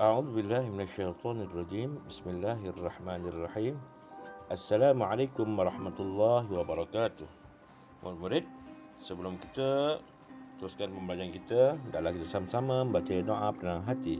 أعوذ بالله من الشيطان الرجيم. بسم الله الرحمن الرحيم. Assalamualaikum warahmatullahi wabarakatuh. Murid-murid, sebelum kita teruskan pembelajaran kita, hendaklah kita sama-sama membaca doa penenang hati.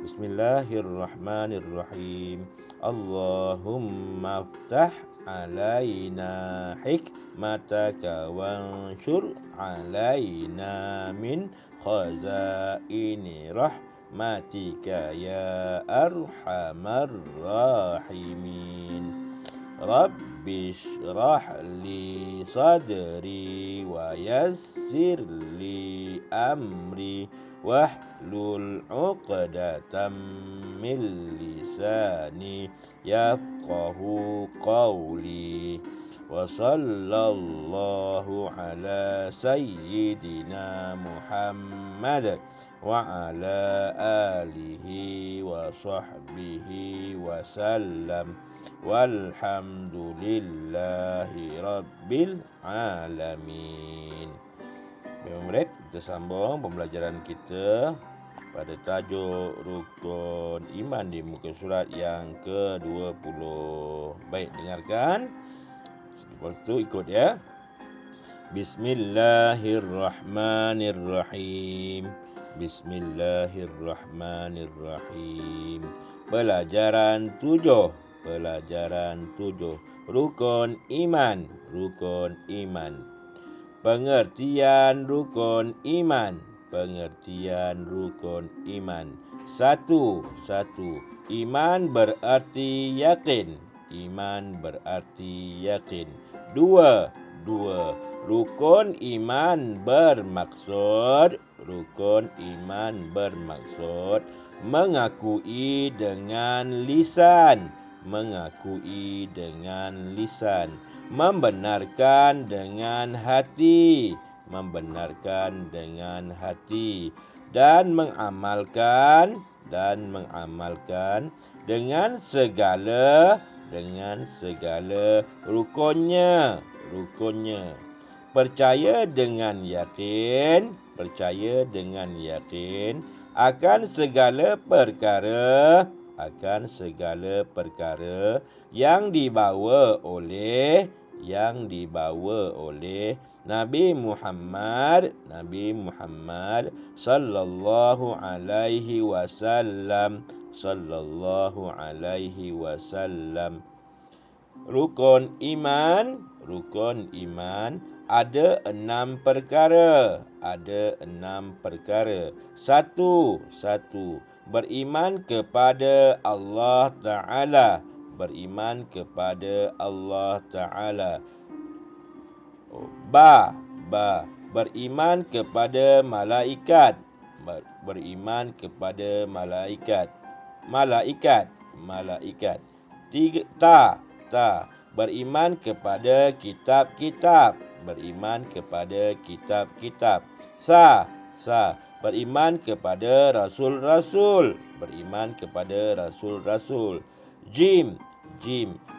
Bismillahirrahmanirrahim. Allahumma aftah alaina hikmataka wanshur alaina min khazaini rahmatika ya arhamar rahimin. Rabbi shrah li sadri wa yassir li amri wahlul 'uqdatam min lisani yafqahu qawli. Wa sallallahu ala sayyidina Muhammad wa ala alihi wa sahbihi wa sallam. Walhamdulillahi rabbil alamin. Murid, kita sambung pembelajaran kita pada tajuk rukun iman di muka surat yang ke-20. Baik, dengarkan. Lepas tu ikut ya. Bismillahirrahmanirrahim. Bismillahirrahmanirrahim. Pelajaran 7. Rukun iman. Pengertian rukun iman. Satu. Iman berarti yakin. Dua. Rukun iman bermaksud mengakui dengan lisan, membenarkan dengan hati, dan mengamalkan dengan segala rukunnya. Percaya dengan yakin akan segala perkara yang dibawa oleh Nabi Muhammad sallallahu alaihi wasallam. Rukun iman ada 6 perkara. Satu, beriman kepada Allah Ta'ala. Beriman kepada malaikat. Tiga, beriman kepada kitab-kitab. Beriman kepada rasul-rasul. Jim,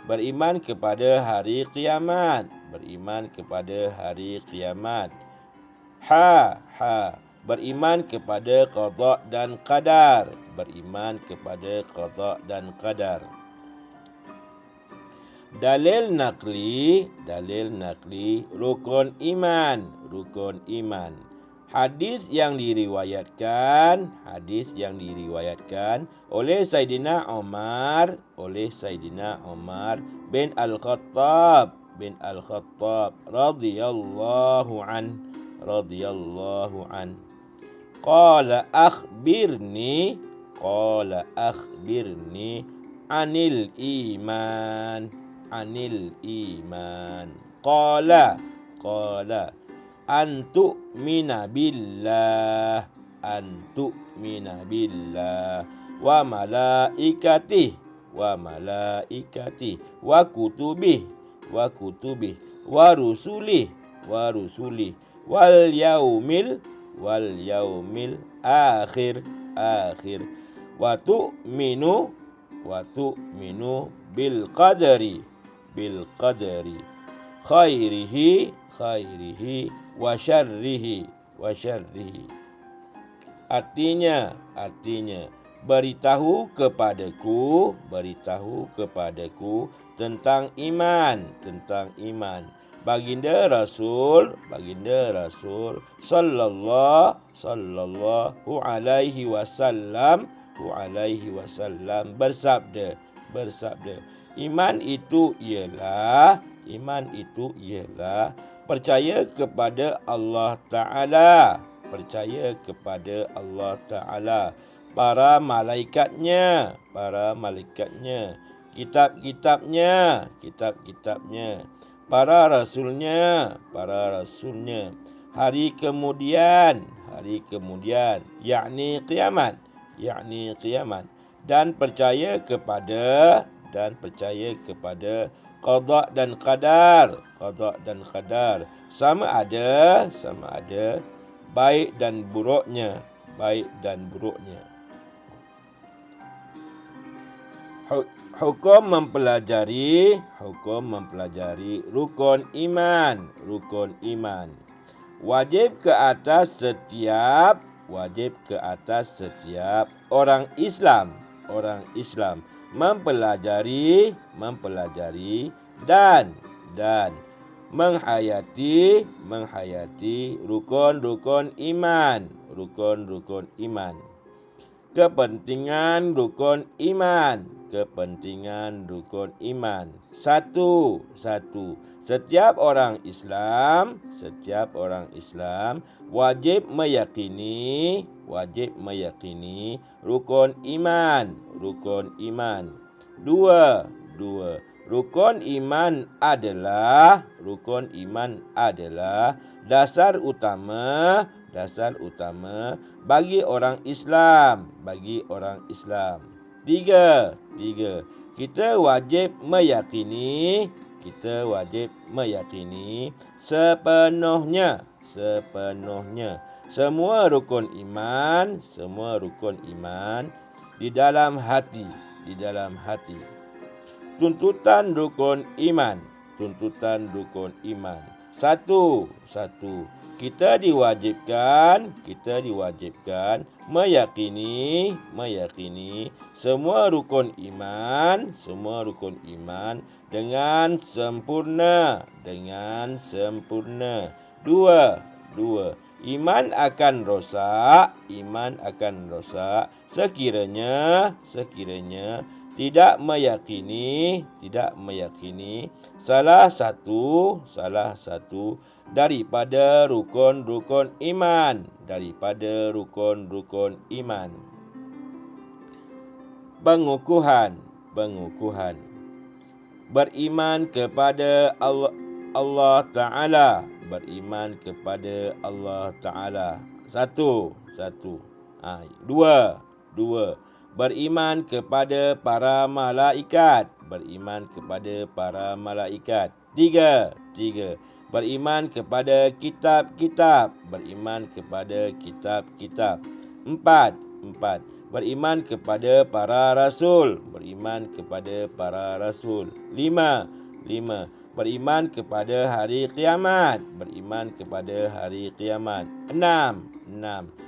beriman kepada hari kiamat. Beriman kepada qada dan qadar. Dalil nakli rukun iman. Hadis yang diriwayatkan oleh Sayyidina Umar bin Al-Khattab radhiyallahu an. Qala akhbirni anil iman. Qala antu'mina billah wa malaikatih wa kutubih wa rusulih wal yaumil akhir wa tu'minu bil qadari khairihi wa syarrihi. Artinya beritahu kepadaku tentang iman, Baginda Rasul sallallahu alaihi wasallam bersabda, iman itu ialah percaya kepada Allah Ta'ala, para malaikatnya, kitab-kitabnya, para rasulnya, hari kemudian, yakni kiamat, dan percaya kepada qada dan qadar, sama ada baik dan buruknya. Hukum mempelajari rukun iman. Wajib ke atas setiap orang Islam mempelajari dan menghayati rukun iman. Kepentingan rukun iman. Satu. Setiap orang Islam wajib meyakini rukun iman. Dua. Rukun iman adalah dasar utama bagi orang Islam. Tiga. Kita wajib meyakini sepenuhnya semua rukun iman di dalam hati. Tuntutan rukun iman. Satu. Kita diwajibkan meyakini semua rukun iman dengan sempurna. Dua. Iman akan rosak sekiranya tidak meyakini salah satu daripada rukun iman. Pengukuhan. Beriman kepada Allah Ta'ala. Satu. Dua. Beriman kepada para malaikat. Tiga. Beriman kepada kitab-kitab. Empat. Beriman kepada para rasul. Lima. Beriman kepada hari kiamat. Enam.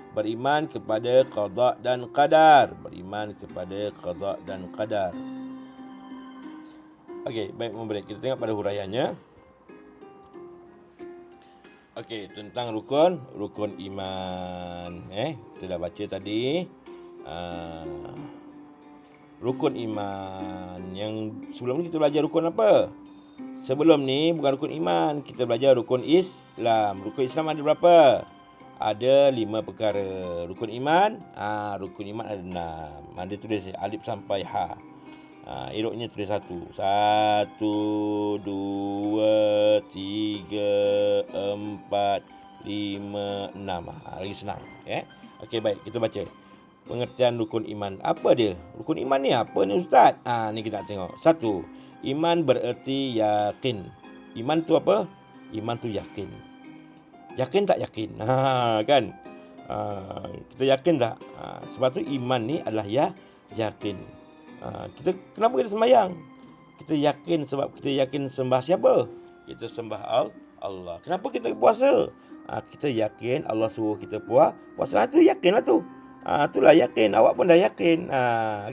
Beriman kepada qada dan qadar. Okey, baik murid, kita tengok pada huraiannya. Okey, tentang rukun iman. Kita dah baca tadi. Rukun iman. Yang sebelum ni kita belajar rukun apa? Sebelum ni bukan rukun iman, kita belajar rukun Islam. Rukun Islam ada berapa? Ada 5 perkara. Rukun iman ada 6. Ada tulis alif sampai ha. Eloknya tulis 1. 1, 2, 3, 4, 5, 6. Lagi senang. Okey, baik, kita baca. Pengertian rukun iman. Apa dia? Rukun iman ni apa ni Ustaz? Ni kita nak tengok. 1. Iman bererti yakin. Iman tu apa? Iman tu yakin. Yakin tak yakin? Kan? Kita yakin tak? Sebab tu iman ni adalah yakin. Kenapa kita sembahyang? Kita yakin sebab kita yakin sembah siapa? Kita sembah Allah. Kenapa kita puasa? Kita yakin Allah suruh kita puasa. Itu yakinlah tu. Itulah yakin, awak pun dah yakin.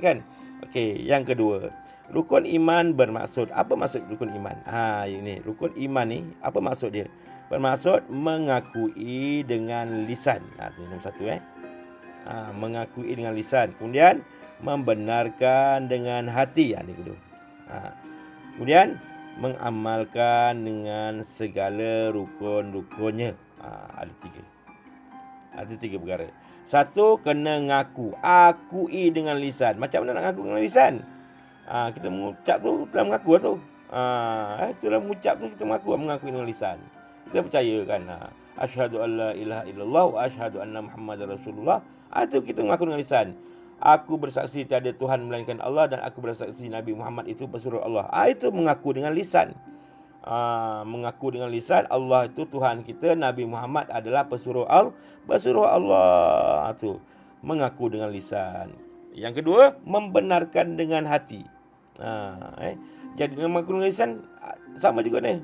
Kan? Okey, yang kedua. Rukun iman bermaksud, apa maksud rukun iman? Ini rukun iman ni apa maksud dia? Bermaksud mengakui dengan lisan. Itu nombor satu mengakui dengan lisan. Kemudian membenarkan dengan hati. Ini kedua. Kemudian mengamalkan dengan segala rukun-rukunnya. Ada tiga perkara. Satu, kena ngaku. Akui dengan lisan. Macam mana nak ngaku dengan lisan? Kita mengucap tu, dalam mengaku tu. Itu dalam mengucap tu kita mengaku dengan lisan. Kita percaya kan. Asyhadu an la ilaha illallah wa asyhadu anna Muhammadar Rasulullah. Itu kita mengaku dengan lisan. Aku bersaksi tiada Tuhan melainkan Allah dan aku bersaksi Nabi Muhammad itu pesuruh Allah. Itu mengaku dengan lisan. Mengaku dengan lisan Allah itu Tuhan kita, Nabi Muhammad adalah pesuruh Allah. Itu mengaku dengan lisan. Yang kedua, membenarkan dengan hati. Jadi mengaku dengan lisan sama juga ni.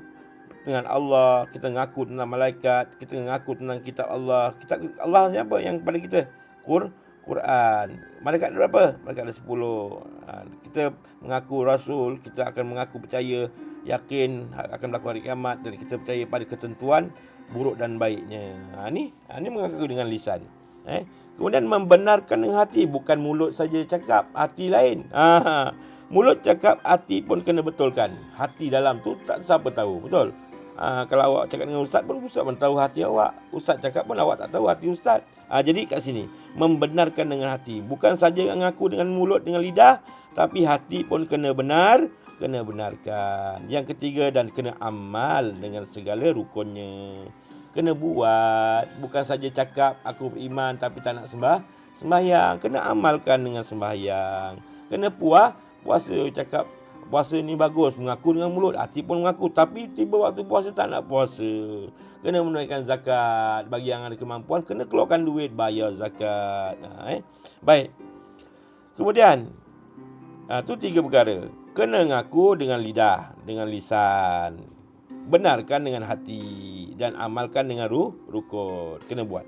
Dengan Allah, kita mengaku tentang malaikat, kita mengaku tentang kitab Allah. Kitab Allah ni apa yang pada kita? Quran. Malaikat ada berapa? Malaikat ada 10. Kita mengaku Rasul, kita akan mengaku percaya, yakin akan berlaku hari kiamat, dan kita percaya pada ketentuan buruk dan baiknya. Ini mengaku dengan lisan. Kemudian membenarkan dengan hati, bukan mulut saja cakap, hati lain. Mulut cakap, hati pun kena betulkan. Hati dalam tu tak siapa tahu, betul? Kalau awak cakap dengan ustaz pun pun tahu hati awak. Ustaz cakap pun awak tak tahu hati ustaz. Jadi kat sini membenarkan dengan hati, bukan saja mengaku dengan mulut, dengan lidah, tapi hati pun kena benarkan. Yang ketiga, dan kena amal dengan segala rukunnya. Kena buat, bukan saja cakap aku beriman tapi tak nak sembahyang. Kena amalkan dengan sembahyang. Kena puasa, cakap puasa ni bagus, mengaku dengan mulut, hati pun mengaku, tapi tiba waktu puasa tak nak puasa. Kena menunaikan zakat, bagi yang ada kemampuan kena keluarkan duit bayar zakat. Baik. Kemudian tu tiga perkara. Kena ngaku dengan lidah, dengan lisan, benarkan dengan hati, dan amalkan dengan rukun. Kena buat.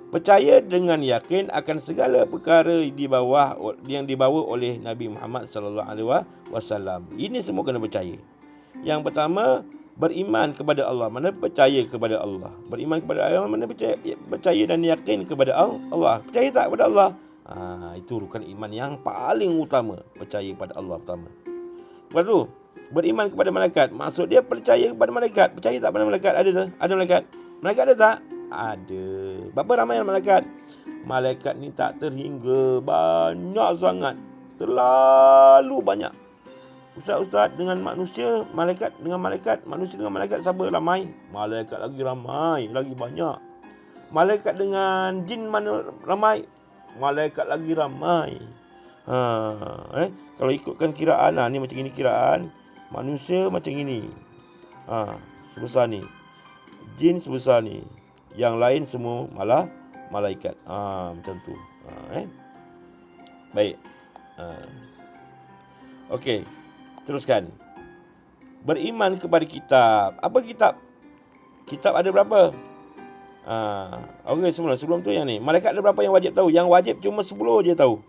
Percaya dengan yakin akan segala perkara yang dibawa oleh Nabi Muhammad sallallahu alaihi wasallam. Ini semua kena percaya. Yang pertama, beriman kepada Allah. Mana percaya kepada Allah? Beriman kepada Allah, mana percaya dan yakin kepada Allah. Percaya tak kepada Allah? Itu rukun iman yang paling utama. Percaya kepada Allah pertama. Lepas tu, beriman kepada malaikat. Maksud dia percaya kepada malaikat. Percaya tak pada malaikat? Ada malaikat? Malaikat ada tak? Ada. Berapa ramai malaikat? Malaikat ni tak terhingga, banyak sangat. Terlalu banyak. Ustaz dengan manusia, malaikat dengan malaikat, manusia dengan malaikat, siapa ramai? Malaikat lagi ramai, lagi banyak. Malaikat dengan jin mana ramai? Malaikat lagi ramai. Kalau ikutkan kiraan, ni macam ini kiraan. Manusia macam ini. Sebesar ni. Jin sebesar ni. Yang lain semua malaikat. Macam tu. Baik. Okey. Teruskan. Beriman kepada kitab. Apa kitab? Kitab ada berapa? Okey, sebelum tu yang ni. Malaikat ada berapa yang wajib tahu? Yang wajib cuma 10 je tahu.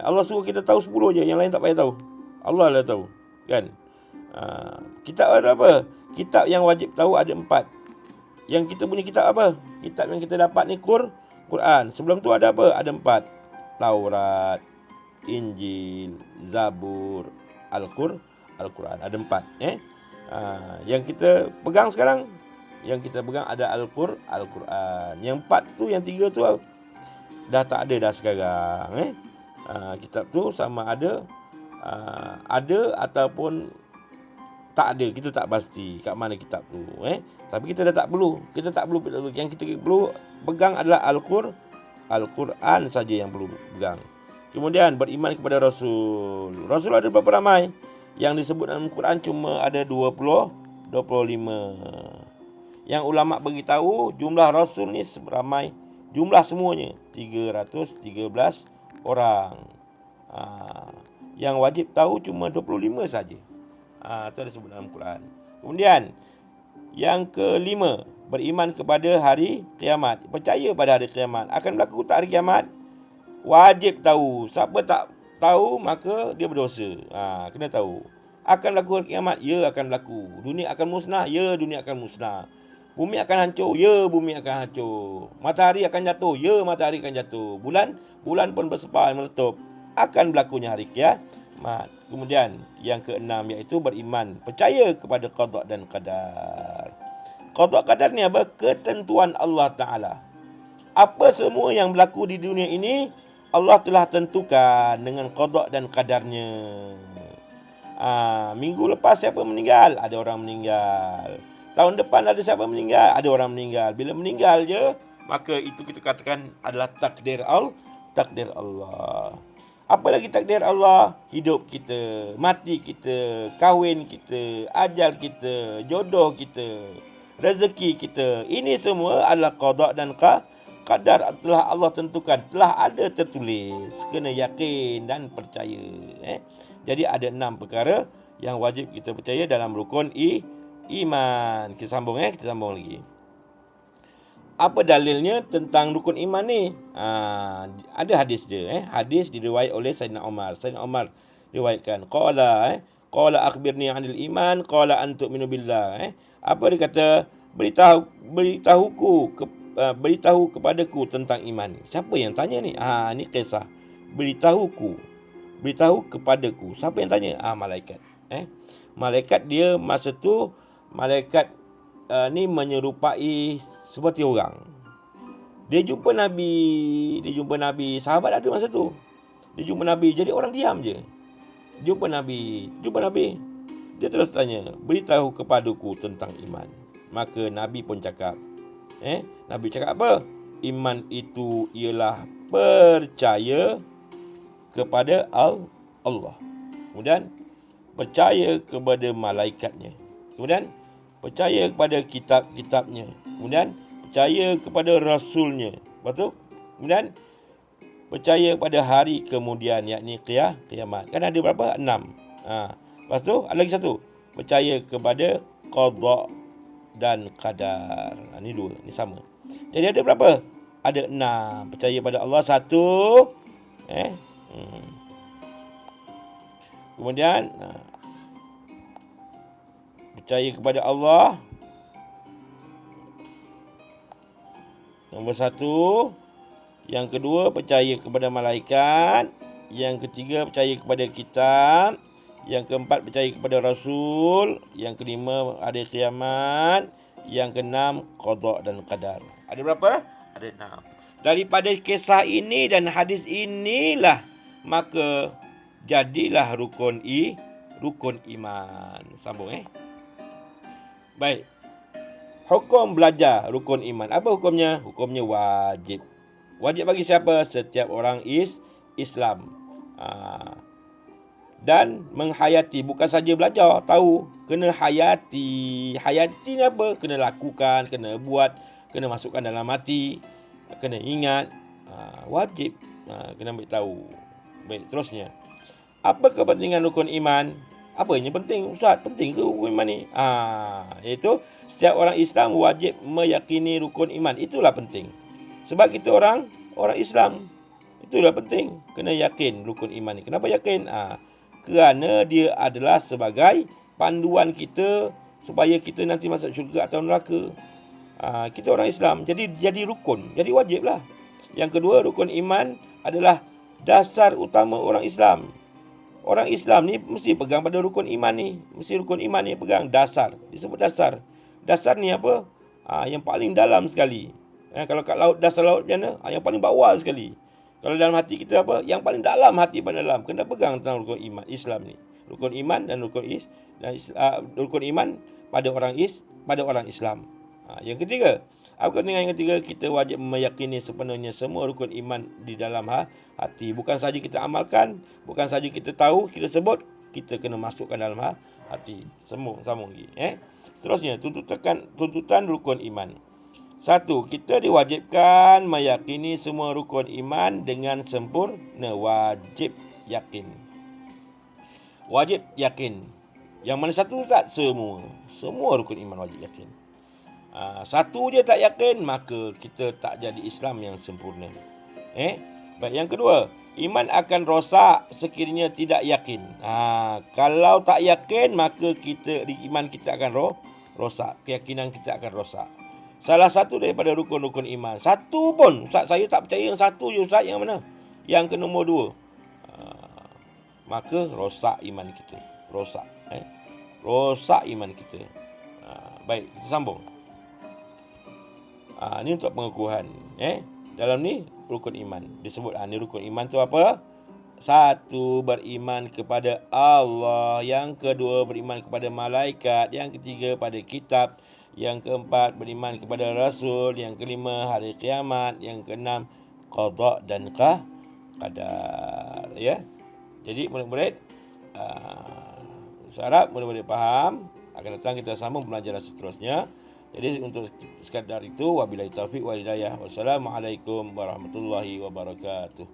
Allah suruh kita tahu 10 je. Yang lain tak payah tahu. Allah lah tahu. Kan? Kitab ada berapa? Kitab yang wajib tahu ada 4. Yang kita punya kitab apa? Kitab yang kita dapat ni Quran. Sebelum tu ada apa? Ada 4. Taurat, Injil, Zabur, Al-Quran. Ada 4. Yang kita pegang sekarang, yang kita pegang ada Al-Quran. Yang 4 tu, yang 3 tu dah tak ada dah sekarang. Kitab tu sama ada ataupun tak ada. Kita tak pasti kat mana kitab tu. Tapi kita dah tak perlu. Kita tak perlu. Yang kita perlu pegang adalah Al-Quran saja yang perlu pegang. Kemudian beriman kepada Rasul. Rasul ada berapa ramai? Yang disebut dalam Quran cuma ada 25. Yang ulama beritahu jumlah Rasul ni ramai, jumlah semuanya 313 orang. Yang wajib tahu cuma 25 saja. Itu ada sebut dalam Quran. Kemudian yang kelima, beriman kepada hari kiamat. Percaya pada hari kiamat. Akan berlaku tak hari kiamat? Wajib tahu. Siapa tak tahu, maka dia berdosa. Kena tahu. Akan berlaku hari kiamat? Ya, akan berlaku. Dunia akan musnah? Ya, dunia akan musnah. Bumi akan hancur? Ya, bumi akan hancur. Matahari akan jatuh? Ya, matahari akan jatuh. Bulan pun bersepah meletup. Akan berlakunya hari kiamat. Kemudian yang keenam, iaitu beriman, percaya kepada qada dan qadar. Qada qadar ni apa? Ketentuan Allah Ta'ala. Apa semua yang berlaku di dunia ini, Allah telah tentukan dengan qada dan qadarnya. Minggu lepas siapa meninggal? Ada orang meninggal. Tahun depan ada siapa meninggal? Ada orang meninggal. Bila meninggal je, maka itu kita katakan adalah takdir Allah. Apa lagi takdir Allah? Hidup kita, mati kita, kahwin kita, ajal kita, jodoh kita, rezeki kita. Ini semua adalah qada dan qadar, telah Allah tentukan, telah ada tertulis. Kena yakin dan percaya. Jadi ada 6 perkara yang wajib kita percaya dalam rukun iman. Kita sambung lagi. Apa dalilnya tentang rukun iman ni? Ada hadis dia. Hadis diriwayat oleh Sayyidina Umar. Sayyidina Umar riwayatkan. Qala akhbirni 'anil iman. Qala an tu'minu billah. Apa dia kata? Beritahu kepadaku tentang iman. Siapa yang tanya ni? Ni kisah. Beritahu kepadaku. Siapa yang tanya? Malaikat. Malaikat dia masa tu, malaikat ni menyerupai seperti orang. Dia jumpa Nabi. Sahabat ada masa tu. Dia jumpa Nabi. Jadi orang diam je. Jumpa Nabi. Dia terus tanya, beritahu kepadaku tentang iman. Maka Nabi pun cakap. Nabi cakap apa? Iman itu ialah percaya kepada Allah. Kemudian percaya kepada malaikatnya. Kemudian percaya kepada kitab-kitabnya. Kemudian percaya kepada rasulnya. Betul? Kemudian percaya pada hari kemudian, yakni kiamat. Kan ada berapa? 6. Lepas tu ada lagi satu. Percaya kepada qada dan qadar. Ni 2. Ni sama. Jadi ada berapa? Ada 6. Percaya pada Allah 1. Kemudian percaya kepada Allah. Nombor 1. Yang kedua, percaya kepada malaikat. Yang ketiga, percaya kepada kitab. Yang keempat, percaya kepada Rasul. Yang kelima, ada kiamat. Yang keenam, qada dan qadar. Ada berapa? Ada 6. Daripada kisah ini dan hadis inilah, maka jadilah rukun iman. Sambung Baik. Hukum belajar rukun iman. Apa hukumnya? Hukumnya wajib. Wajib bagi siapa? Setiap orang Islam. Dan menghayati. Bukan saja belajar, tahu. Kena hayati. Hayati ni apa? Kena lakukan, kena buat, kena masukkan dalam hati, kena ingat. Wajib. Kena ambil tahu. Baik, terusnya. Apa kepentingan rukun iman? Apa yang penting, Ustaz? Penting ke rukun iman ni? Iaitu setiap orang Islam wajib meyakini rukun iman. Itulah penting. Sebab kita orang Islam. Itulah penting. Kena yakin rukun iman ni. Kenapa yakin? Kerana dia adalah sebagai panduan kita supaya kita nanti masuk syurga atau neraka. Kita orang Islam. Jadi rukun. Jadi wajiblah. Yang kedua, rukun iman adalah dasar utama orang Islam. Orang Islam ni mesti pegang pada rukun iman ni. Mesti rukun iman ni pegang dasar. Disebut dasar. Dasar ni apa? Yang paling dalam sekali. Kalau kat laut, dasar laut macam mana? Yang paling bawah sekali. Kalau dalam hati kita apa? Yang paling dalam hati paling dalam. Kena pegang tentang rukun iman Islam ni. Rukun iman dan rukun iman pada orang Islam. Yang ketiga, apa kepentingan yang ketiga? Kita wajib meyakini sepenuhnya semua rukun iman di dalam hati. Bukan saja kita amalkan, bukan saja kita tahu, kita sebut, kita kena masukkan dalam hati. Sambung lagi. Seterusnya, tuntutan rukun iman. 1. Kita diwajibkan meyakini semua rukun iman dengan sempurna. Wajib yakin. Yang mana satu, Ustaz? Semua rukun iman wajib yakin. Satu je tak yakin, maka kita tak jadi Islam yang sempurna. Baik, yang kedua, iman akan rosak sekiranya tidak yakin. Kalau tak yakin, maka iman kita akan rosak. Keyakinan kita akan rosak. Salah satu daripada rukun-rukun iman. Satu pun. Ustaz, saya tak percaya yang satu je, Ustaz. Yang mana? Yang ke nombor 2. Maka rosak iman kita. Rosak. Rosak iman kita. Baik, kita sambung. Ini untuk pengukuhan. Dalam ni rukun iman. Disebut ni rukun iman tu apa? Satu, beriman kepada Allah. Yang kedua, beriman kepada malaikat. Yang ketiga, pada kitab. Yang keempat, beriman kepada Rasul. Yang kelima, hari kiamat. Yang keenam, qada dan qadar. Ya. Jadi murid-murid, saya harap murid-murid faham. Akan datang kita sambung pelajaran seterusnya. Jadi untuk sekadar itu, wabillahi taufiq wal hidayah. Wassalamualaikum warahmatullahi wabarakatuh.